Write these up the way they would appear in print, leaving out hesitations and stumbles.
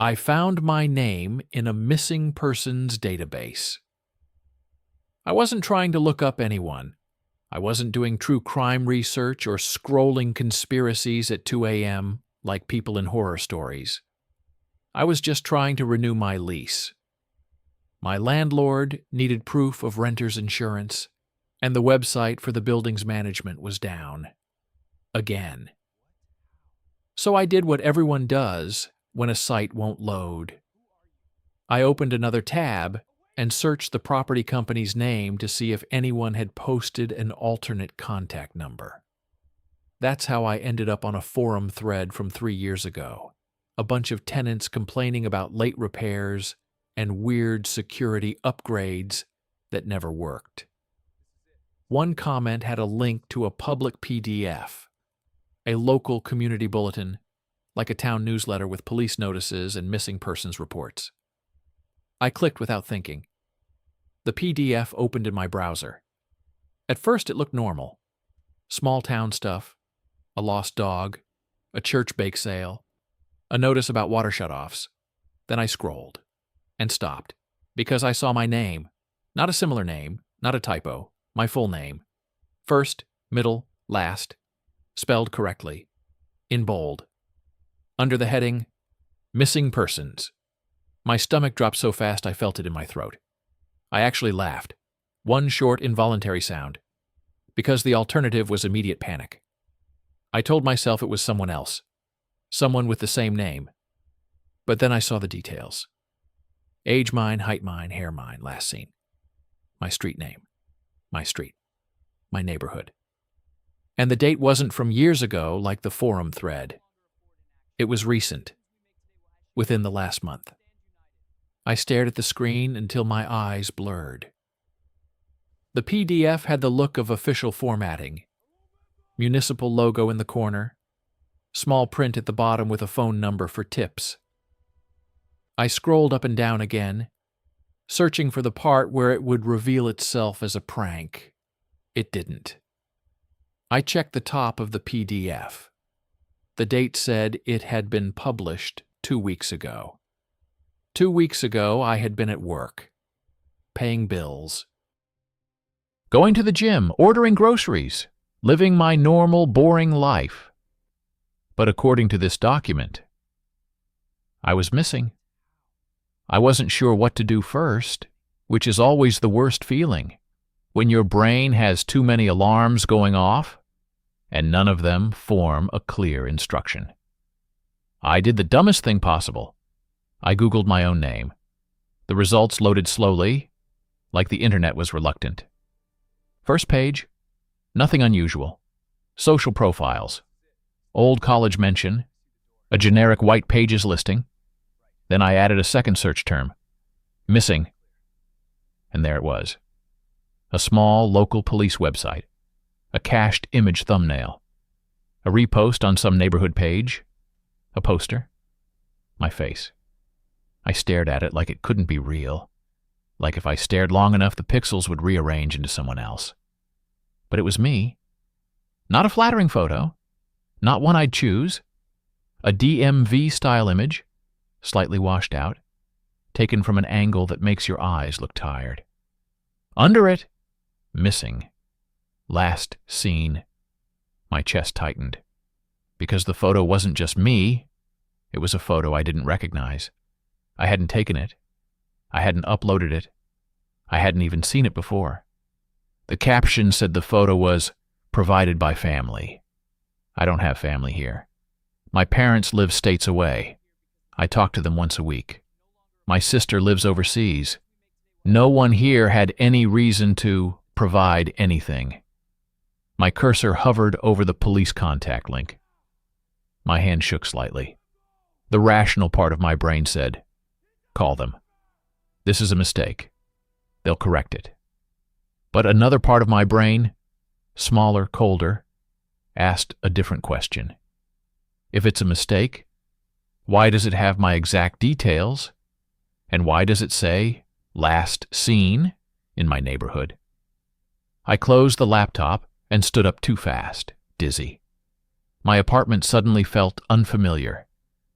I found my name in a missing persons database. I wasn't trying to look up anyone. I wasn't doing true crime research or scrolling conspiracies at 2 a.m. like people in horror stories. I was just trying to renew my lease. My landlord needed proof of renter's insurance, and the website for the building's management was down. Again. So I did what everyone does when a site won't load. I opened another tab and searched the property company's name to see if anyone had posted an alternate contact number. That's how I ended up on a forum thread from 3 years ago. A bunch of tenants complaining about late repairs and weird security upgrades that never worked. One comment had a link to a public PDF, a local community bulletin, like a town newsletter with police notices and missing persons reports. I clicked without thinking. The PDF opened in my browser. At first it looked normal. Small town stuff, a lost dog, a church bake sale, a notice about water shutoffs. Then I scrolled and stopped because I saw my name, not a similar name, not a typo, my full name. First, middle, last, spelled correctly, in bold. Under the heading, Missing Persons. My stomach dropped so fast I felt it in my throat. I actually laughed, one short involuntary sound, because the alternative was immediate panic. I told myself it was someone else, someone with the same name. But then I saw the details. Age mine, height mine, hair mine, last seen. My street name. My street. My neighborhood. And the date wasn't from years ago like the forum thread. It was recent, within the last month. I stared at the screen until my eyes blurred. The PDF had the look of official formatting. Municipal logo in the corner, small print at the bottom with a phone number for tips. I scrolled up and down again, searching for the part where it would reveal itself as a prank. It didn't. I checked the top of the PDF. The date said it had been published 2 weeks ago. 2 weeks ago, I had been at work, paying bills, going to the gym, ordering groceries, living my normal, boring life. But according to this document, I was missing. I wasn't sure what to do first, which is always the worst feeling, when your brain has too many alarms going off, and none of them form a clear instruction. I did the dumbest thing possible. I Googled my own name. The results loaded slowly, like the internet was reluctant. First page, nothing unusual. Social profiles, old college mention, a generic white pages listing. Then I added a second search term, missing. And there it was. A small local police website, a cached image thumbnail, a repost on some neighborhood page, a poster, my face. I stared at it like it couldn't be real, like if I stared long enough the pixels would rearrange into someone else. But it was me. Not a flattering photo, not one I'd choose. A DMV-style image, slightly washed out, taken from an angle that makes your eyes look tired. Under it, missing. Last seen. My chest tightened. Because the photo wasn't just me, it was a photo I didn't recognize. I hadn't taken it. I hadn't uploaded it. I hadn't even seen it before. The caption said the photo was provided by family. I don't have family here. My parents live states away. I talk to them once a week. My sister lives overseas. No one here had any reason to provide anything. My cursor hovered over the police contact link. My hand shook slightly. The rational part of my brain said, "Call them. This is a mistake. They'll correct it." But another part of my brain, smaller, colder, asked a different question. If it's a mistake, why does it have my exact details? And why does it say, "Last seen," in my neighborhood? I closed the laptop and stood up too fast, dizzy. My apartment suddenly felt unfamiliar,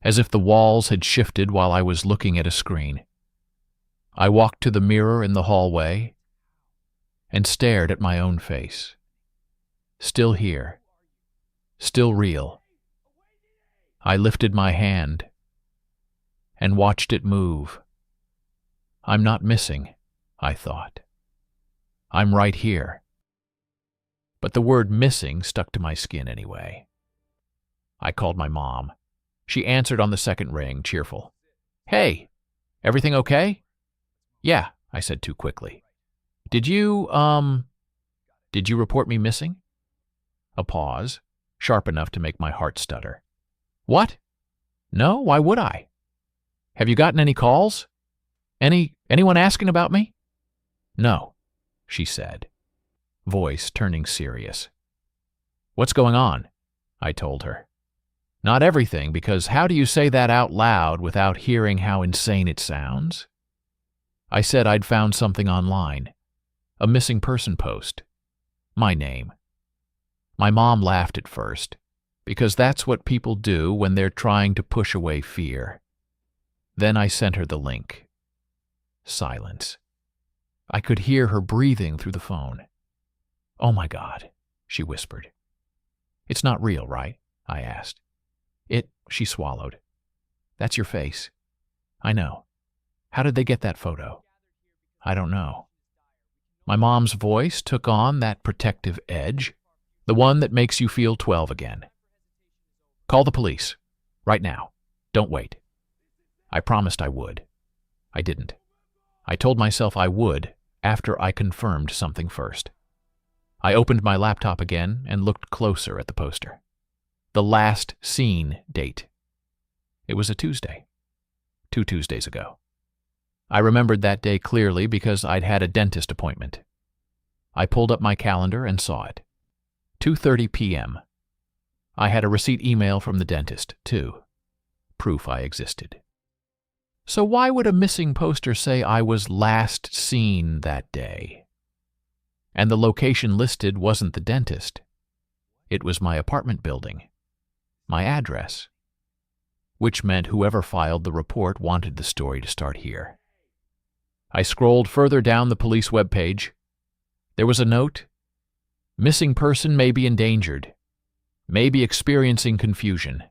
as if the walls had shifted while I was looking at a screen. I walked to the mirror in the hallway and stared at my own face. Still here. Still real. I lifted my hand and watched it move. I'm not missing, I thought. I'm right here. But the word missing stuck to my skin anyway. I called my mom. She answered on the second ring, cheerful. Hey, everything okay? Yeah, I said too quickly. Did you report me missing? A pause, sharp enough to make my heart stutter. What? No, why would I? Have you gotten any calls? Anyone asking about me? No, she said, voice turning serious. What's going on? I told her. Not everything, because how do you say that out loud without hearing how insane it sounds? I said I'd found something online, a missing person post, my name. My mom laughed at first, because that's what people do when they're trying to push away fear. Then I sent her the link. Silence. I could hear her breathing through the phone. Oh my God, she whispered. It's not real, right? I asked. She swallowed. That's your face. I know. How did they get that photo? I don't know. My mom's voice took on that protective edge, the one that makes you feel 12 again. Call the police. Right now. Don't wait. I promised I would. I didn't. I told myself I would after I confirmed something first. I opened my laptop again and looked closer at the poster. The last seen date. It was a Tuesday. 2 Tuesdays ago. I remembered that day clearly because I'd had a dentist appointment. I pulled up my calendar and saw it. 2:30 p.m. I had a receipt email from the dentist, too. Proof I existed. So why would a missing poster say I was last seen that day? And the location listed wasn't the dentist. It was my apartment building. My address. Which meant whoever filed the report wanted the story to start here. I scrolled further down the police webpage. There was a note. Missing person may be endangered. May be experiencing confusion.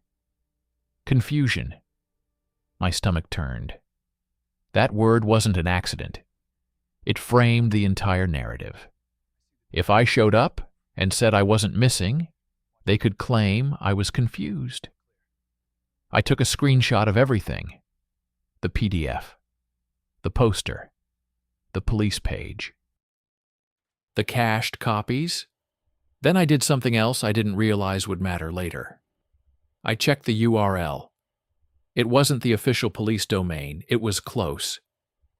Confusion. My stomach turned. That word wasn't an accident. It framed the entire narrative. If I showed up and said I wasn't missing, they could claim I was confused. I took a screenshot of everything. The PDF. The poster. The police page. The cached copies. Then I did something else I didn't realize would matter later. I checked the URL. It wasn't the official police domain, it was close.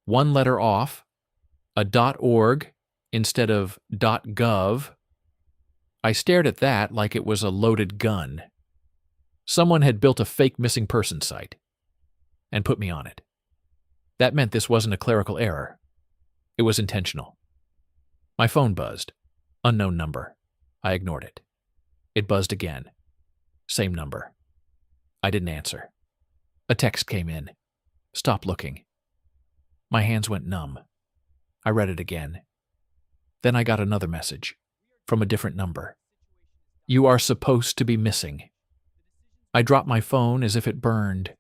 One letter off, a .org instead of .gov. I stared at that like it was a loaded gun. Someone had built a fake missing person site and put me on it. That meant this wasn't a clerical error. It was intentional. My phone buzzed. Unknown number. I ignored it. It buzzed again. Same number. I didn't answer. A text came in. Stop looking. My hands went numb. I read it again. Then I got another message from a different number. You are supposed to be missing. I dropped my phone as if it burned.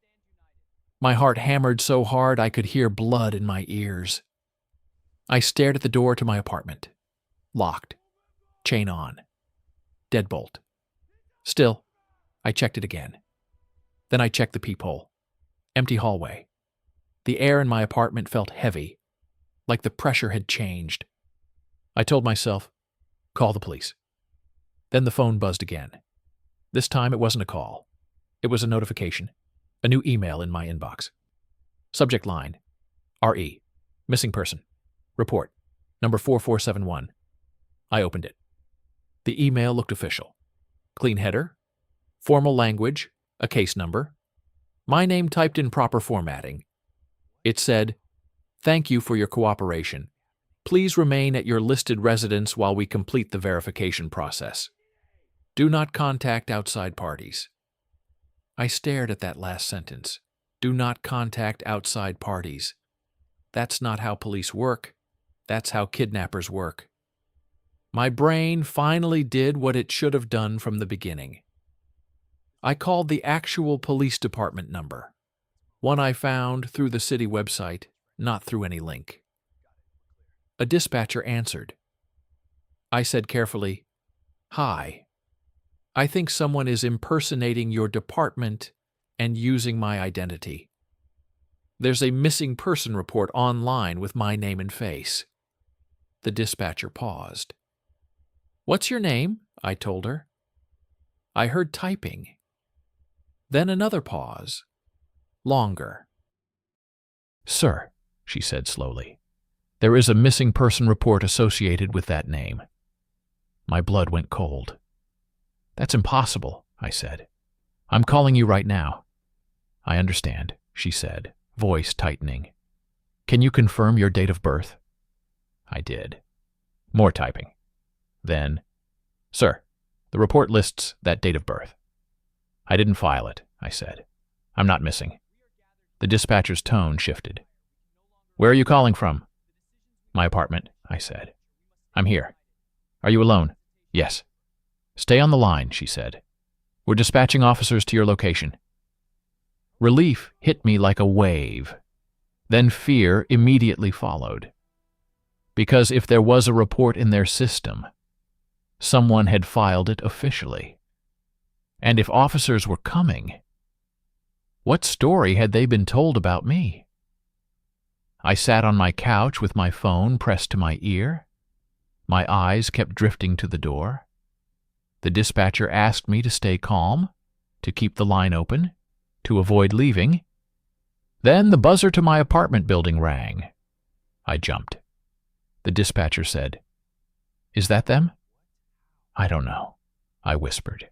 My heart hammered so hard I could hear blood in my ears. I stared at the door to my apartment. Locked. Chain on. Deadbolt. Still, I checked it again. Then I checked the peephole. Empty hallway. The air in my apartment felt heavy, like the pressure had changed. I told myself, call the police. Then the phone buzzed again. This time it wasn't a call. It was a notification. A new email in my inbox. Subject line. RE. Missing person. Report. Number 4471. I opened it. The email looked official. Clean header. Formal language. A case number. My name typed in proper formatting. It said, "Thank you for your cooperation. Please remain at your listed residence while we complete the verification process. Do not contact outside parties." I stared at that last sentence. Do not contact outside parties. That's not how police work. That's how kidnappers work. My brain finally did what it should have done from the beginning. I called the actual police department number, one I found through the city website, not through any link. A dispatcher answered. I said carefully, "Hi. I think someone is impersonating your department and using my identity. There's a missing person report online with my name and face." The dispatcher paused. "What's your name?" I told her. I heard typing. Then another pause. Longer. "Sir," she said slowly, "there is a missing person report associated with that name." My blood went cold. "That's impossible," I said. "I'm calling you right now." "I understand," she said, voice tightening. "Can you confirm your date of birth?" I did. More typing. Then, "Sir, the report lists that date of birth." "I didn't file it," I said. "I'm not missing." The dispatcher's tone shifted. "Where are you calling from?" "My apartment," I said. "I'm here." "Are you alone?" "Yes." "Stay on the line," she said. "We're dispatching officers to your location." Relief hit me like a wave. Then fear immediately followed. Because if there was a report in their system, someone had filed it officially. And if officers were coming, what story had they been told about me? I sat on my couch with my phone pressed to my ear. My eyes kept drifting to the door. The dispatcher asked me to stay calm, to keep the line open, to avoid leaving. Then the buzzer to my apartment building rang. I jumped. The dispatcher said, "Is that them?" "I don't know," I whispered.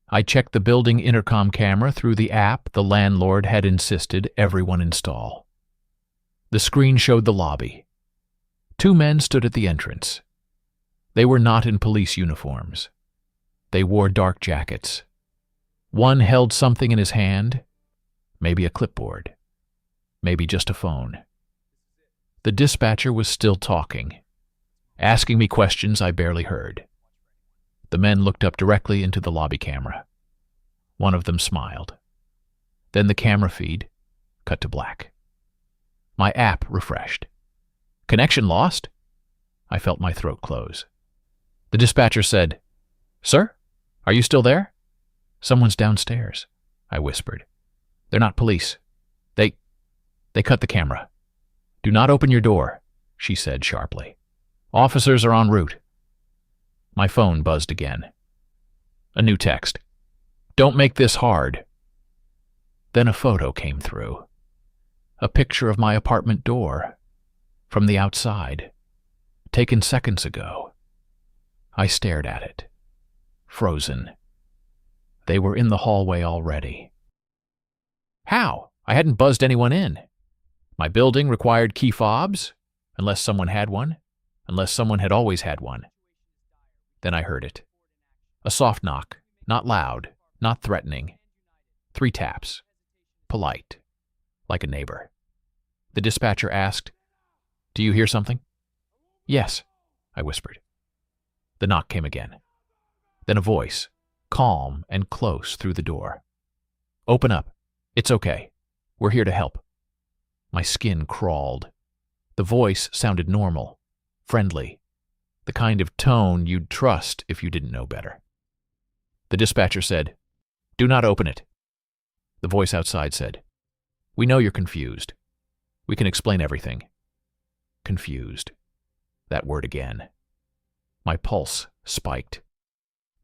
I checked the building intercom camera through the app the landlord had insisted everyone install. The screen showed the lobby. 2 men stood at the entrance. They were not in police uniforms. They wore dark jackets. One held something in his hand, maybe a clipboard, maybe just a phone. The dispatcher was still talking, asking me questions I barely heard. The men looked up directly into the lobby camera. One of them smiled. Then the camera feed cut to black. My app refreshed. "Connection lost?" I felt my throat close. The dispatcher said, "Sir, are you still there?" "Someone's downstairs," I whispered. "They're not police. They cut the camera." "Do not open your door," she said sharply. "Officers are en route." My phone buzzed again. A new text. "Don't make this hard." Then a photo came through. A picture of my apartment door, from the outside, taken seconds ago. I stared at it, frozen. They were in the hallway already. How? I hadn't buzzed anyone in. My building required key fobs, unless someone had one, unless someone had always had one. Then I heard it. A soft knock, not loud, not threatening. 3 taps. Polite, like a neighbor. The dispatcher asked, "Do you hear something?" "Yes," I whispered. The knock came again. Then a voice, calm and close through the door. "Open up. It's okay. We're here to help." My skin crawled. The voice sounded normal, friendly, the kind of tone you'd trust if you didn't know better. The dispatcher said, "Do not open it." The voice outside said, "We know you're confused. We can explain everything." Confused. That word again. My pulse spiked.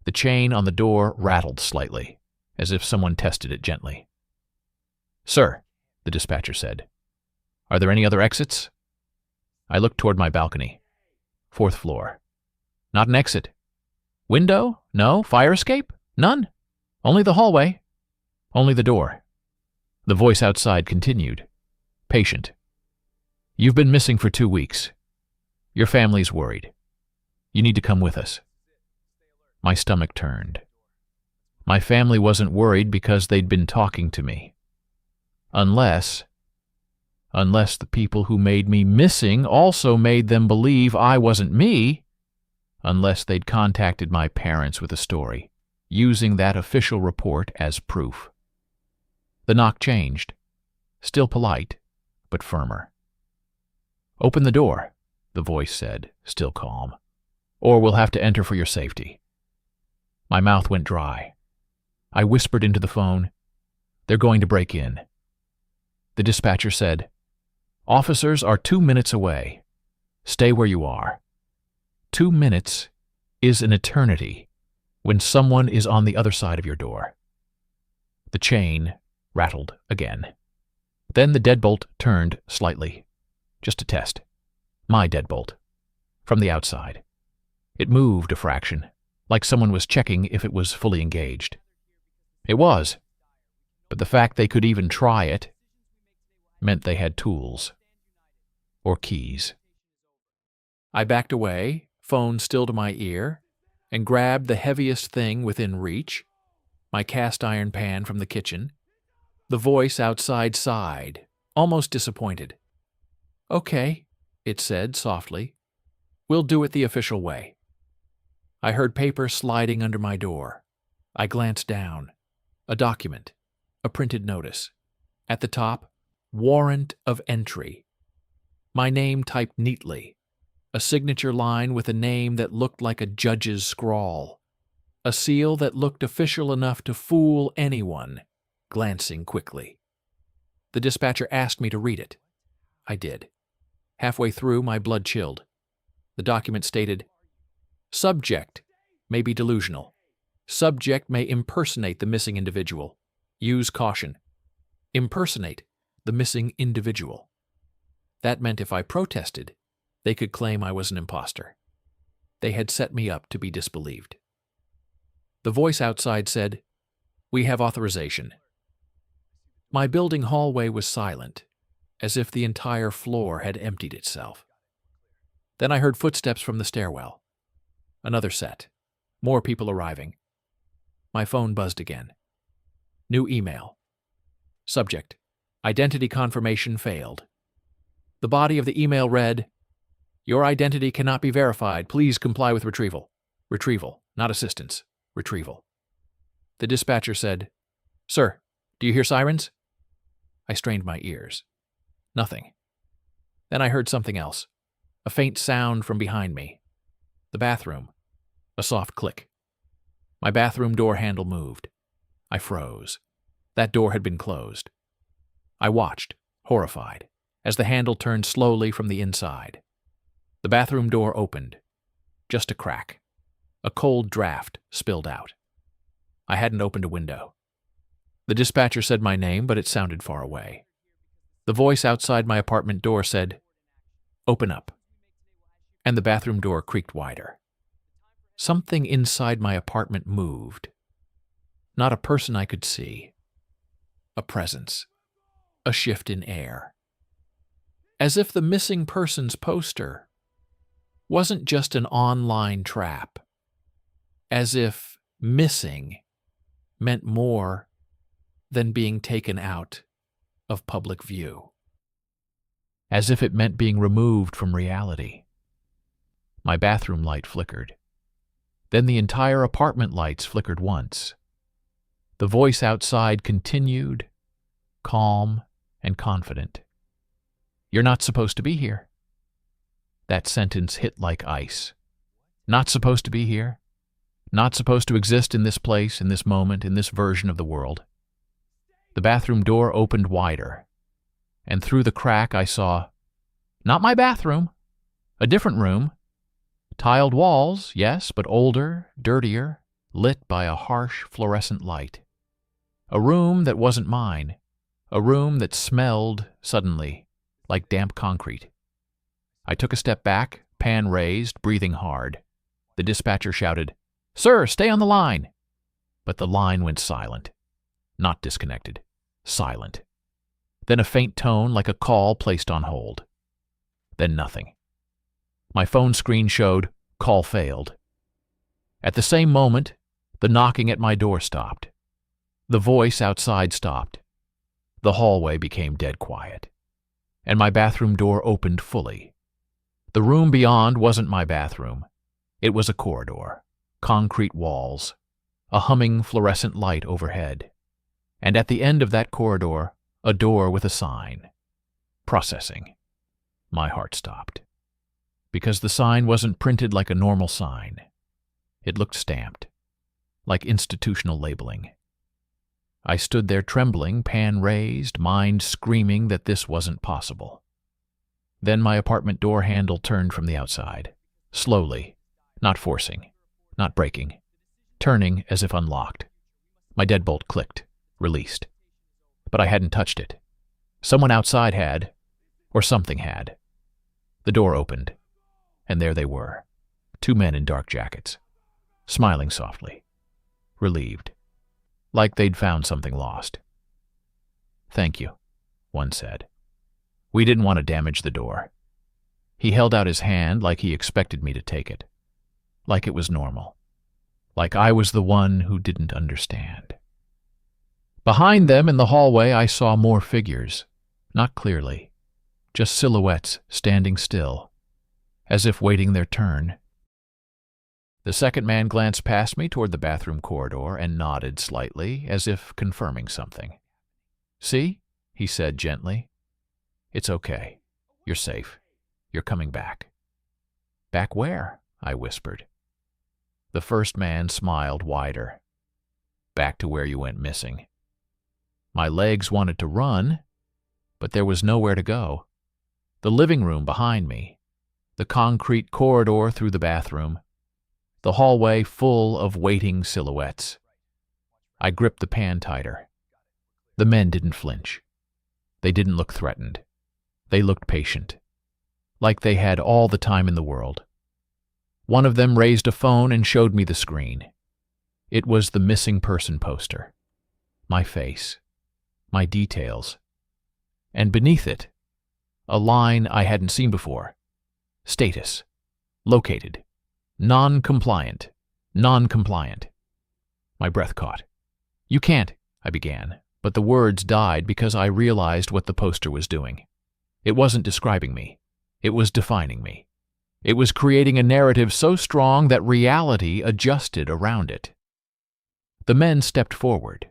The chain on the door rattled slightly, as if someone tested it gently. "Sir," the dispatcher said, "are there any other exits?" I looked toward my balcony. 4th floor. Not an exit. Window? No. Fire escape? None. Only the hallway. Only the door. The voice outside continued, patient. "You've been missing for 2 weeks. Your family's worried. You need to come with us." My stomach turned. My family wasn't worried because they'd been talking to me. Unless the people who made me missing also made them believe I wasn't me, unless they'd contacted my parents with a story, using that official report as proof. The knock changed, still polite, but firmer. "Open the door," the voice said, still calm, "or we'll have to enter for your safety." My mouth went dry. I whispered into the phone, "They're going to break in." The dispatcher said, "Officers are 2 minutes away. Stay where you are." 2 minutes is an eternity when someone is on the other side of your door. The chain rattled again. Then the deadbolt turned slightly. Just a test. My deadbolt. From the outside. It moved a fraction, like someone was checking if it was fully engaged. It was, but the fact they could even try it meant they had tools. Or keys. I backed away, phone still to my ear, and grabbed the heaviest thing within reach, my cast iron pan from the kitchen. The voice outside sighed, almost disappointed. "Okay," it said softly. "We'll do it the official way." I heard paper sliding under my door. I glanced down. A document. A printed notice. At the top, warrant of entry. My name typed neatly. A signature line with a name that looked like a judge's scrawl. A seal that looked official enough to fool anyone, glancing quickly. The dispatcher asked me to read it. I did. Halfway through, my blood chilled. The document stated, "Subject may be delusional. Subject may impersonate the missing individual. Use caution. Impersonate the missing individual." That meant if I protested, they could claim I was an imposter. They had set me up to be disbelieved. The voice outside said, "We have authorization." My building hallway was silent, as if the entire floor had emptied itself. Then I heard footsteps from the stairwell. Another set. More people arriving. My phone buzzed again. New email. Subject: Identity confirmation failed. The body of the email read, "Your identity cannot be verified. Please comply with retrieval." Retrieval, not assistance. Retrieval. The dispatcher said, "Sir, do you hear sirens?" I strained my ears. Nothing. Then I heard something else. A faint sound from behind me. The bathroom. A soft click. My bathroom door handle moved. I froze. That door had been closed. I watched, horrified, as the handle turned slowly from the inside. The bathroom door opened. Just a crack. A cold draft spilled out. I hadn't opened a window. The dispatcher said my name, but it sounded far away. The voice outside my apartment door said, "Open up." And the bathroom door creaked wider. Something inside my apartment moved. Not a person I could see. A presence. A shift in air. As if the missing persons poster wasn't just an online trap. As if missing meant more than being taken out of public view. As if it meant being removed from reality. My bathroom light flickered. Then the entire apartment lights flickered once. The voice outside continued, calm and confident. "You're not supposed to be here." That sentence hit like ice. Not supposed to be here. Not supposed to exist in this place, in this moment, in this version of the world. The bathroom door opened wider, and through the crack I saw, not my bathroom, a different room. Tiled walls, yes, but older, dirtier, lit by a harsh fluorescent light. A room that wasn't mine. A room that smelled, suddenly, like damp concrete. I took a step back, pan raised, breathing hard. The dispatcher shouted, "Sir, stay on the line!" But the line went silent. Not disconnected. Silent. Then a faint tone like a call placed on hold. Then nothing. My phone screen showed, "Call failed." At the same moment, The knocking at my door stopped. The voice outside stopped. The hallway became dead quiet. And my bathroom door opened fully. The room beyond wasn't my bathroom. It was a corridor, concrete walls, a humming fluorescent light overhead. And at the end of that corridor, a door with a sign. Processing. My heart stopped. Because the sign wasn't printed like a normal sign. It looked stamped, like institutional labeling. I stood there trembling, pan raised, mind screaming that this wasn't possible. Then my apartment door handle turned from the outside, slowly, not forcing, not breaking, turning as if unlocked. My deadbolt clicked, released. But I hadn't touched it. Someone outside had, or something had. The door opened, and there they were, 2 men in dark jackets, smiling softly, relieved, like they'd found something lost. "Thank you," one said. "We didn't want to damage the door." He held out his hand like he expected me to take it, like it was normal, like I was the one who didn't understand. Behind them in the hallway I saw more figures, not clearly, just silhouettes standing still, as if waiting their turn. The second man glanced past me toward the bathroom corridor and nodded slightly, as if confirming something. "See?" he said gently. "It's okay. You're safe. You're coming back." "Back where?" I whispered. The first man smiled wider. "Back to where you went missing." My legs wanted to run, but there was nowhere to go. The living room behind me, the concrete corridor through the bathroom, the hallway full of waiting silhouettes. I gripped the pan tighter. The men didn't flinch. They didn't look threatened. They looked patient, like they had all the time in the world. One of them raised a phone and showed me the screen. It was the missing person poster. My face, my details, and beneath it, a line I hadn't seen before. Status. Located. Non-compliant. Non-compliant. My breath caught. "You can't," I began, but the words died because I realized what the poster was doing. It wasn't describing me. It was defining me. It was creating a narrative so strong that reality adjusted around it. The men stepped forward.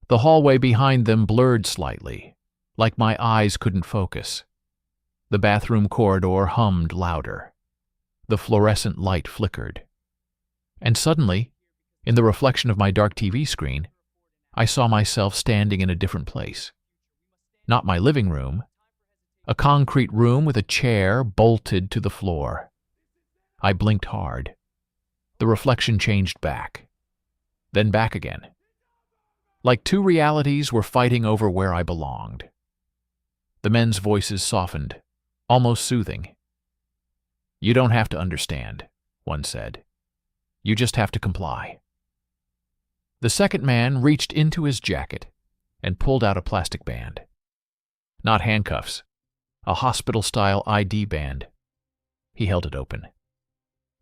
The hallway behind them blurred slightly, like my eyes couldn't focus. The bathroom corridor hummed louder. The fluorescent light flickered. And suddenly, in the reflection of my dark TV screen, I saw myself standing in a different place. Not my living room, a concrete room with a chair bolted to the floor. I blinked hard. The reflection changed back, then back again. Like 2 realities were fighting over where I belonged. The men's voices softened, almost soothing. "You don't have to understand," one said. "You just have to comply." The second man reached into his jacket and pulled out a plastic band. Not handcuffs, a hospital-style ID band. He held it open.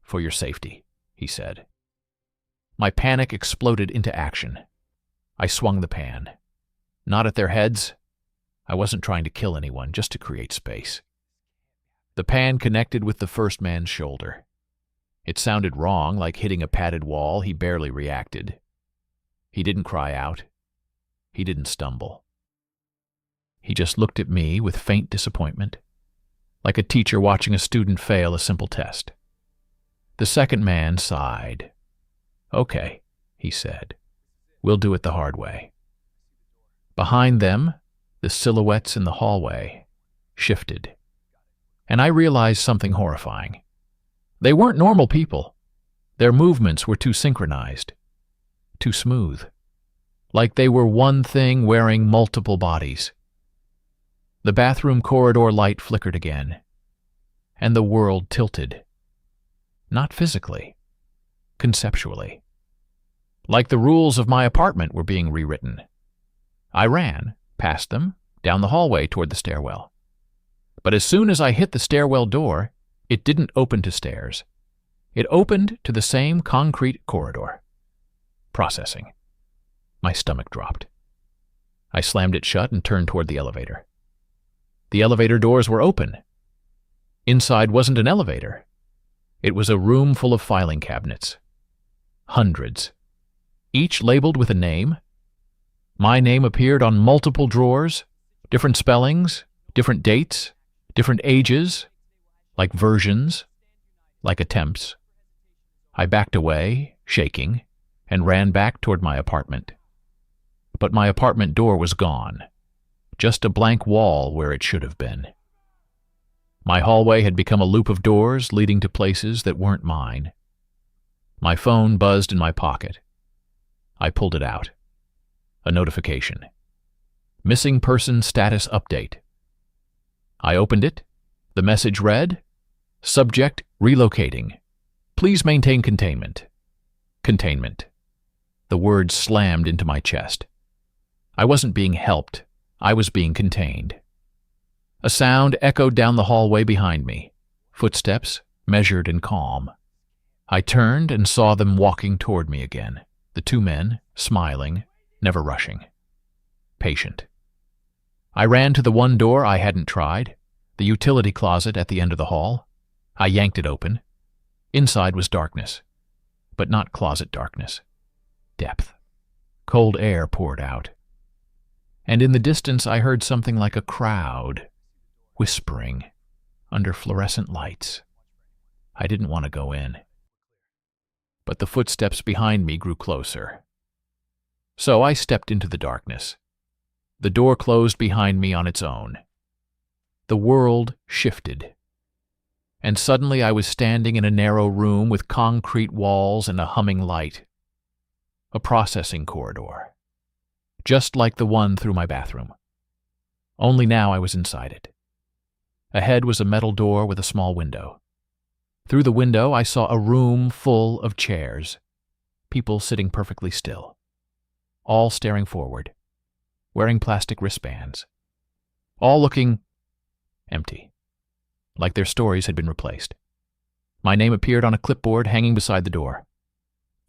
"For your safety," he said. My panic exploded into action. I swung the pan. Not at their heads. I wasn't trying to kill anyone, just to create space. The pan connected with the first man's shoulder. It sounded wrong, like hitting a padded wall. He barely reacted. He didn't cry out. He didn't stumble. He just looked at me with faint disappointment, like a teacher watching a student fail a simple test. The second man sighed. "Okay," he said. "We'll do it the hard way." Behind them, the silhouettes in the hallway shifted. And I realized something horrifying. They weren't normal people. Their movements were too synchronized, too smooth, like they were one thing wearing multiple bodies. The bathroom corridor light flickered again, and the world tilted. Not physically, conceptually. Like the rules of my apartment were being rewritten. I ran, past them, down the hallway toward the stairwell. But as soon as I hit the stairwell door, it didn't open to stairs. It opened to the same concrete corridor. Processing. My stomach dropped. I slammed it shut and turned toward the elevator. The elevator doors were open. Inside wasn't an elevator. It was a room full of filing cabinets. Hundreds. Each labeled with a name. My name appeared on multiple drawers, different spellings, different dates, different ages, like versions, like attempts. I backed away, shaking, and ran back toward my apartment. But my apartment door was gone, just a blank wall where it should have been. My hallway had become a loop of doors leading to places that weren't mine. My phone buzzed in my pocket. I pulled it out. A notification. Missing person status update. I opened it. The message read, Subject relocating. Please maintain containment. Containment. The words slammed into my chest. I wasn't being helped. I was being contained. A sound echoed down the hallway behind me. Footsteps, measured and calm. I turned and saw them walking toward me again. The two men, smiling, never rushing. Patient. I ran to the one door I hadn't tried, the utility closet at the end of the hall. I yanked it open. Inside was darkness, but not closet darkness. Depth. Cold air poured out. And in the distance I heard something like a crowd, whispering, under fluorescent lights. I didn't want to go in. But the footsteps behind me grew closer. So I stepped into the darkness. The door closed behind me on its own. The world shifted. And suddenly I was standing in a narrow room with concrete walls and a humming light. A processing corridor. Just like the one through my bathroom. Only now I was inside it. Ahead was a metal door with a small window. Through the window I saw a room full of chairs. People sitting perfectly still. All staring forward. Wearing plastic wristbands. All looking empty. Like their stories had been replaced. My name appeared on a clipboard hanging beside the door.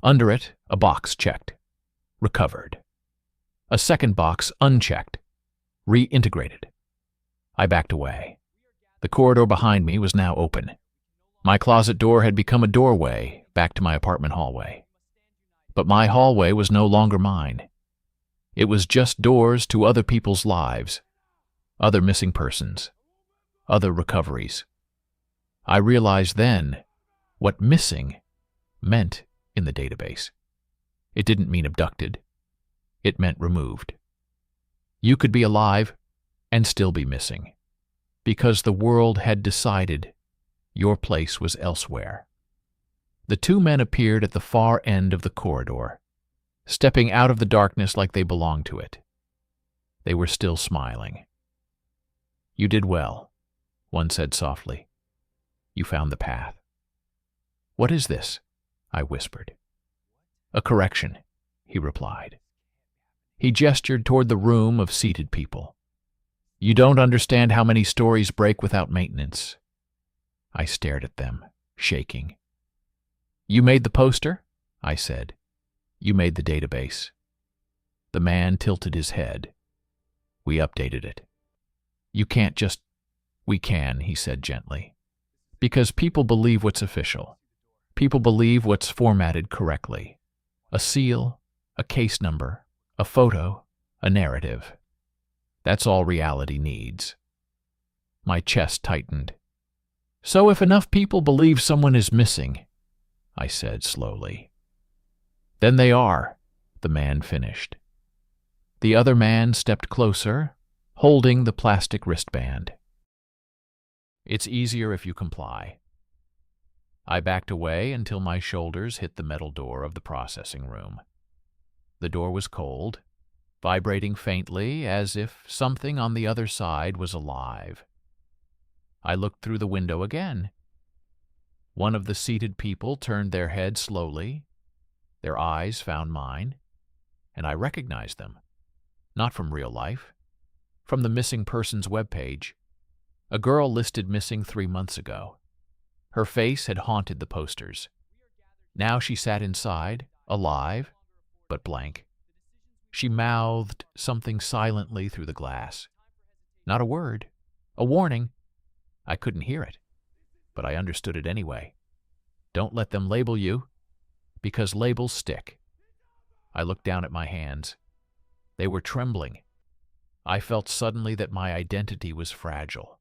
Under it, a box checked. Recovered. A second box unchecked. Reintegrated. I backed away. The corridor behind me was now open. My closet door had become a doorway back to my apartment hallway. But my hallway was no longer mine. It was just doors to other people's lives, other missing persons, other recoveries. I realized then what missing meant in the database. It didn't mean abducted. It meant removed. You could be alive and still be missing, because the world had decided your place was elsewhere. The two men appeared at the far end of the corridor, stepping out of the darkness like they belonged to it. They were still smiling. "You did well," one said softly. "You found the path." "What is this?" I whispered. "A correction," he replied. He gestured toward the room of seated people. "You don't understand how many stories break without maintenance." I stared at them, shaking. "You made the poster?" I said. "You made the database." The man tilted his head. "We updated it." "You can't just—" "We can," he said gently. "Because people believe what's official. People believe what's formatted correctly. A seal, a case number, a photo, a narrative. That's all reality needs." My chest tightened. "So if enough people believe someone is missing," I said slowly. "Then they are," the man finished. The other man stepped closer, holding the plastic wristband. "It's easier if you comply." I backed away until my shoulders hit the metal door of the processing room. The door was cold, vibrating faintly as if something on the other side was alive. I looked through the window again. One of the seated people turned their head slowly. Their eyes found mine, and I recognized them. Not from real life, from the missing persons webpage. A girl listed missing 3 months ago. Her face had haunted the posters. Now she sat inside, alive, but blank. She mouthed something silently through the glass. Not a word. A warning. I couldn't hear it, but I understood it anyway. Don't let them label you, because labels stick. I looked down at my hands. They were trembling. I felt suddenly that my identity was fragile,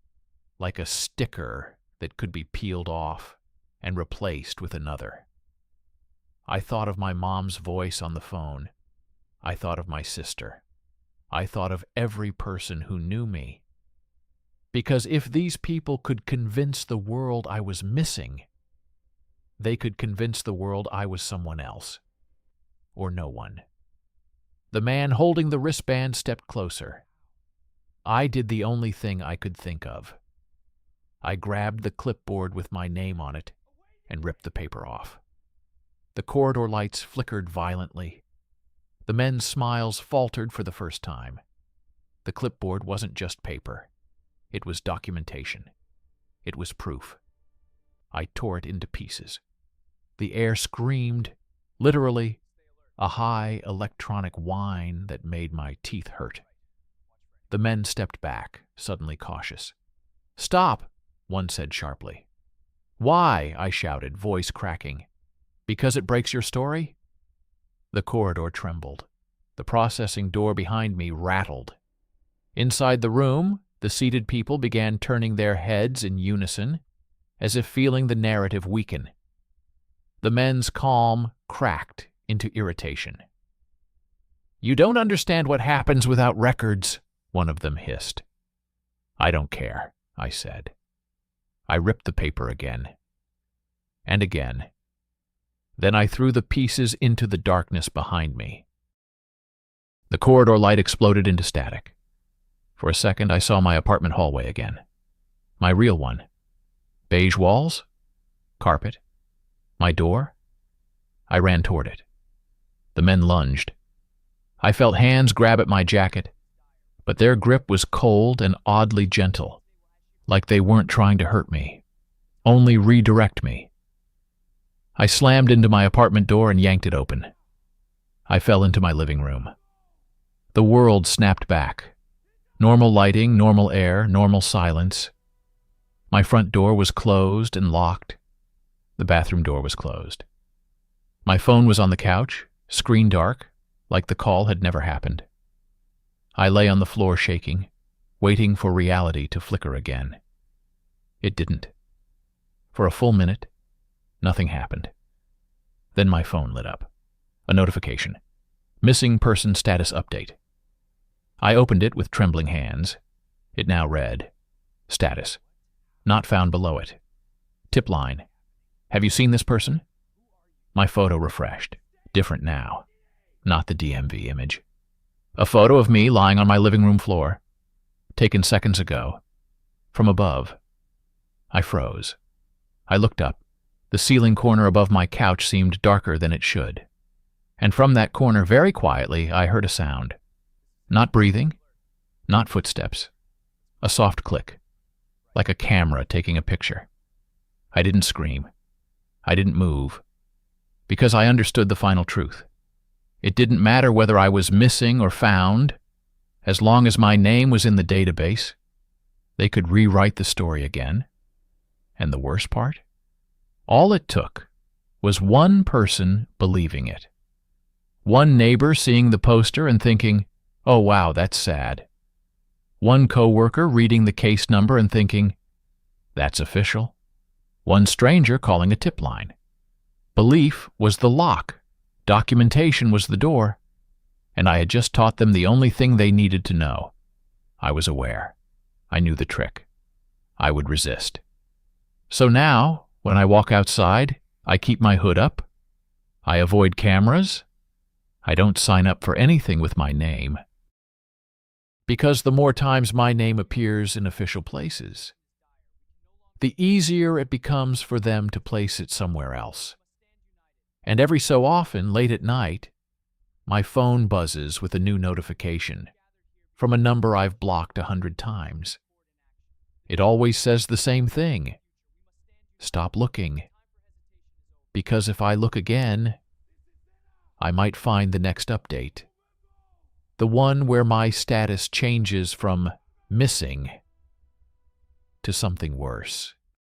like a sticker that could be peeled off and replaced with another. I thought of my mom's voice on the phone. I thought of my sister. I thought of every person who knew me. Because if these people could convince the world I was missing, they could convince the world I was someone else, or no one. The man holding the wristband stepped closer. I did the only thing I could think of. I grabbed the clipboard with my name on it and ripped the paper off. The corridor lights flickered violently. The men's smiles faltered for the first time. The clipboard wasn't just paper. It was documentation. It was proof. I tore it into pieces. The air screamed, literally, a high electronic whine that made my teeth hurt. The men stepped back, suddenly cautious. "Stop," one said sharply. "Why?" I shouted, voice cracking. "Because it breaks your story?" The corridor trembled. The processing door behind me rattled. Inside the room, the seated people began turning their heads in unison, as if feeling the narrative weaken. The men's calm cracked into irritation. "You don't understand what happens without records," one of them hissed. "I don't care," I said. I ripped the paper again. And again. Then I threw the pieces into the darkness behind me. The corridor light exploded into static. For a second, I saw my apartment hallway again. My real one. Beige walls, carpet, my door. I ran toward it. The men lunged. I felt hands grab at my jacket, but their grip was cold and oddly gentle, like they weren't trying to hurt me, only redirect me. I slammed into my apartment door and yanked it open. I fell into my living room. The world snapped back. Normal lighting, normal air, normal silence. My front door was closed and locked. The bathroom door was closed. My phone was on the couch, screen dark, like the call had never happened. I lay on the floor shaking, waiting for reality to flicker again. It didn't. For a full minute, nothing happened. Then my phone lit up. A notification. Missing person status update. I opened it with trembling hands. It now read, status, not found below it. Tip line, have you seen this person? My photo refreshed. Different now. Not the DMV image. A photo of me lying on my living room floor, taken seconds ago, from above. I froze. I looked up. The ceiling corner above my couch seemed darker than it should. And from that corner, very quietly, I heard a sound. Not breathing, not footsteps. A soft click, like a camera taking a picture. I didn't scream. I didn't move, because I understood the final truth. It didn't matter whether I was missing or found. As long as my name was in the database, they could rewrite the story again. And the worst part? All it took was one person believing it. One neighbor seeing the poster and thinking, "Oh wow, that's sad." One coworker reading the case number and thinking, "That's official." One stranger calling a tip line. Belief was the lock. Documentation was the door. And I had just taught them the only thing they needed to know. I was aware. I knew the trick. I would resist. So now, when I walk outside, I keep my hood up. I avoid cameras. I don't sign up for anything with my name. Because the more times my name appears in official places, the easier it becomes for them to place it somewhere else. And every so often, late at night, my phone buzzes with a new notification from a number I've blocked 100 times. It always says the same thing. Stop looking. Because if I look again, I might find the next update. The one where my status changes from missing to something worse.